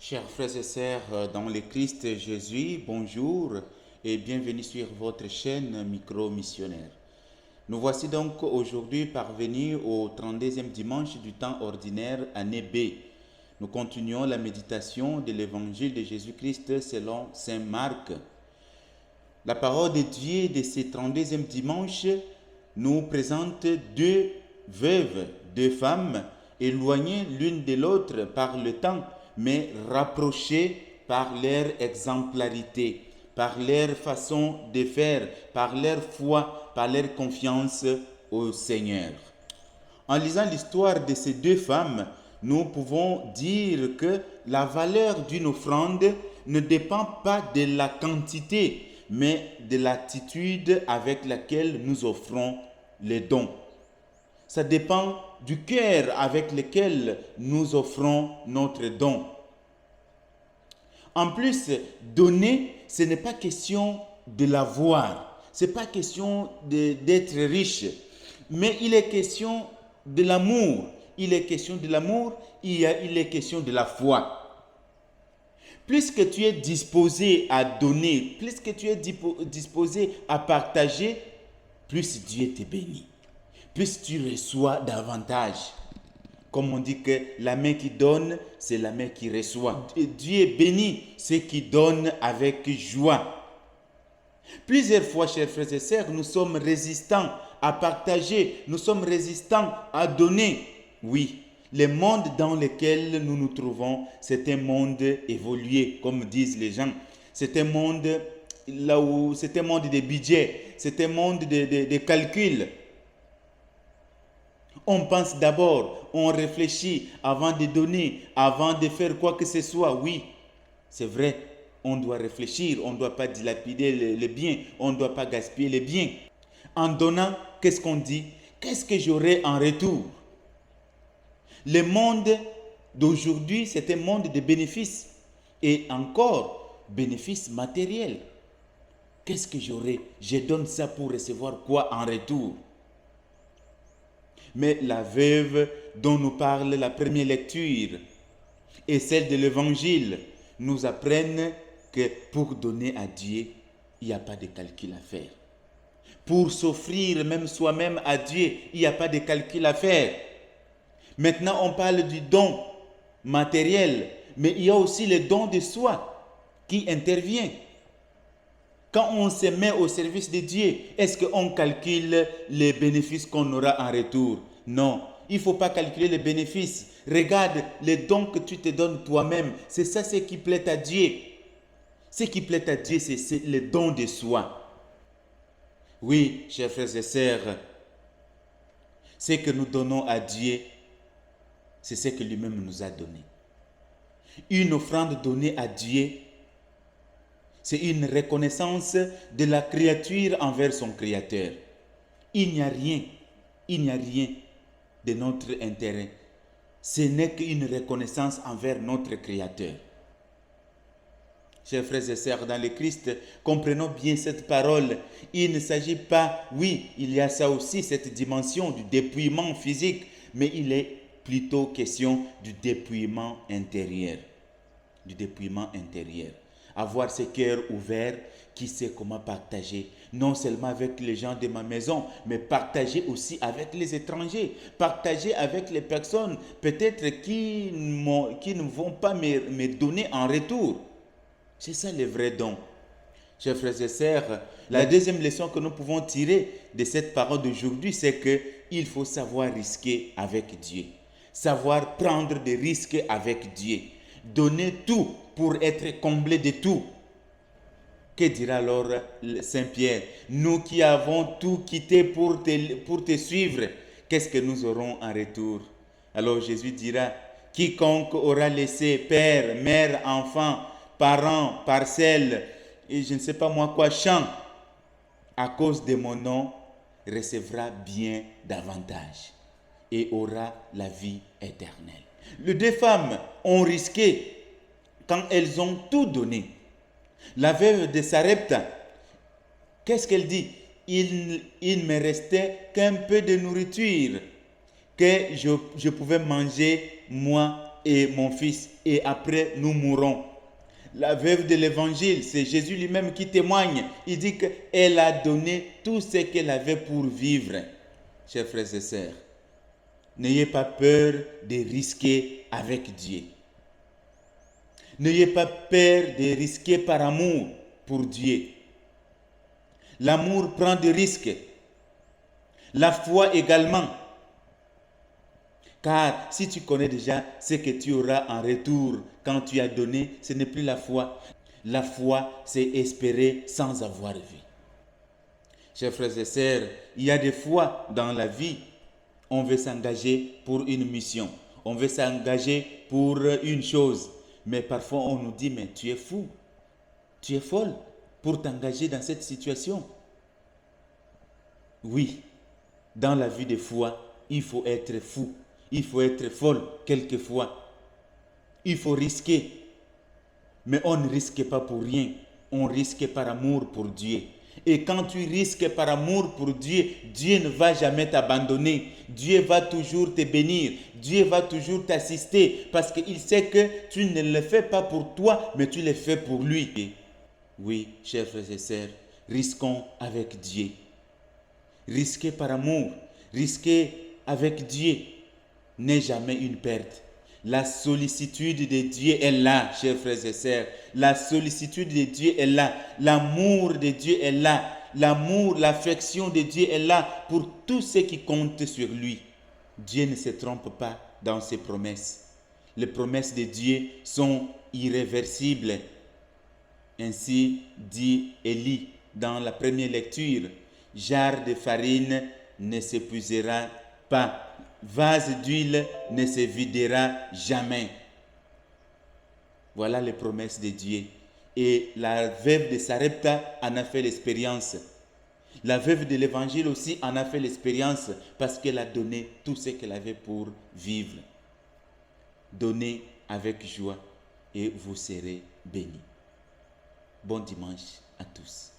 Chers frères et sœurs dans le Christ Jésus, bonjour et bienvenue sur votre chaîne Micro Missionnaire. Nous voici donc aujourd'hui parvenus au 32e dimanche du temps ordinaire, année B. Nous continuons la méditation de l'évangile de Jésus-Christ selon Saint Marc. La parole de Dieu de ce 32e dimanche nous présente deux veuves, deux femmes, éloignées l'une de l'autre par le temps, mais rapprochées par leur exemplarité, par leur façon de faire, par leur foi, par leur confiance au Seigneur. En lisant l'histoire de ces deux femmes, nous pouvons dire que la valeur d'une offrande ne dépend pas de la quantité, mais de l'attitude avec laquelle nous offrons les dons. Ça dépend du cœur avec lequel nous offrons notre don. En plus, donner, ce n'est pas question de l'avoir, ce n'est pas question d'être riche, mais il est question de l'amour. Il est question de l'amour, il est question de la foi. Plus que tu es disposé à donner, plus que tu es disposé à partager, plus Dieu te bénit. Plus tu reçois davantage. Comme on dit que la main qui donne, c'est la main qui reçoit. Dieu bénit ceux qui donnent avec joie. Plusieurs fois, chers frères et sœurs, nous sommes résistants à partager, nous sommes résistants à donner. Oui, le monde dans lequel nous nous trouvons, c'est un monde évolué, comme disent les gens. C'est un monde c'est un monde de budget, c'est un monde de calcul. On pense d'abord, on réfléchit avant de donner, avant de faire quoi que ce soit. Oui, c'est vrai, on doit réfléchir, on ne doit pas dilapider les biens, on ne doit pas gaspiller les biens. En donnant, qu'est-ce qu'on dit? Qu'est-ce que j'aurai en retour? Le monde d'aujourd'hui, c'est un monde de bénéfices et encore bénéfices matériels. Qu'est-ce que j'aurai? Je donne ça pour recevoir quoi en retour? Mais la veuve dont nous parle la première lecture et celle de l'évangile nous apprennent que pour donner à Dieu, il n'y a pas de calcul à faire. Pour s'offrir même soi-même à Dieu, il n'y a pas de calcul à faire. Maintenant, on parle du don matériel, mais il y a aussi le don de soi qui intervient. Quand on se met au service de Dieu, est-ce qu'on calcule les bénéfices qu'on aura en retour? Non, il ne faut pas calculer les bénéfices. Regarde les dons que tu te donnes toi-même. C'est ça ce qui plaît à Dieu. Ce qui plaît à Dieu, c'est le don de soi. Oui, chers frères et sœurs, ce que nous donnons à Dieu, c'est ce que lui-même nous a donné. Une offrande donnée à Dieu, c'est une reconnaissance de la créature envers son Créateur. Il n'y a rien de notre intérêt. Ce n'est qu'une reconnaissance envers notre Créateur. Chers frères et sœurs, dans le Christ, comprenons bien cette parole. Il ne s'agit pas, oui, il y a ça aussi, cette dimension du dépouillement physique, mais il est plutôt question du dépouillement intérieur. Du dépouillement intérieur. Avoir ce cœur ouvert qui sait comment partager, non seulement avec les gens de ma maison, mais partager aussi avec les étrangers, partager avec les personnes peut-être qui ne vont pas me donner en retour. C'est ça le vrai don. Chers frères et sœurs, la deuxième leçon que nous pouvons tirer de cette parole d'aujourd'hui, c'est qu'il faut savoir risquer avec Dieu, savoir prendre des risques avec Dieu, donner tout pour être comblé de tout. Que dira alors Saint Pierre? Nous qui avons tout quitté pour te suivre, qu'est-ce que nous aurons en retour? Alors Jésus dira, quiconque aura laissé père, mère, enfant, parents, parcelles, et je ne sais pas moi quoi, champ, à cause de mon nom, recevra bien davantage et aura la vie éternelle. Les deux femmes ont risqué quand elles ont tout donné. La veuve de Sarepta, qu'est-ce qu'elle dit? Il me restait qu'un peu de nourriture que je pouvais manger moi et mon fils, et après nous mourrons. La veuve de l'évangile, c'est Jésus lui-même qui témoigne. Il dit qu'elle a donné tout ce qu'elle avait pour vivre. Chers frères et sœurs, n'ayez pas peur de risquer avec Dieu. N'ayez pas peur de risquer par amour pour Dieu. L'amour prend des risques. La foi également. Car si tu connais déjà ce que tu auras en retour quand tu as donné, ce n'est plus la foi. La foi, c'est espérer sans avoir vu. Chers frères et sœurs, il y a des fois dans la vie, on veut s'engager pour une mission. On veut s'engager pour une chose. Mais parfois on nous dit, mais tu es fou, tu es folle pour t'engager dans cette situation. Oui, dans la vie de foi, il faut être fou. Il faut être folle quelquefois. Il faut risquer. Mais on ne risque pas pour rien. On risque par amour pour Dieu. Et quand tu risques par amour pour Dieu, Dieu ne va jamais t'abandonner. Dieu va toujours te bénir. Dieu va toujours t'assister parce qu'il sait que tu ne le fais pas pour toi, mais tu le fais pour lui. Et oui, chers frères et sœurs, risquons avec Dieu. Risquer par amour, risquer avec Dieu n'est jamais une perte. La sollicitude de Dieu est là, chers frères et sœurs. La sollicitude de Dieu est là. L'amour de Dieu est là. L'amour, l'affection de Dieu est là pour tous ceux qui comptent sur lui. Dieu ne se trompe pas dans ses promesses. Les promesses de Dieu sont irréversibles. Ainsi dit Élie dans la première lecture. Jarre de farine ne s'épuisera pas. Vase d'huile ne se videra jamais. Voilà les promesses de Dieu. Et la veuve de Sarepta en a fait l'expérience. La veuve de l'évangile aussi en a fait l'expérience parce qu'elle a donné tout ce qu'elle avait pour vivre. Donnez avec joie et vous serez bénis. Bon dimanche à tous.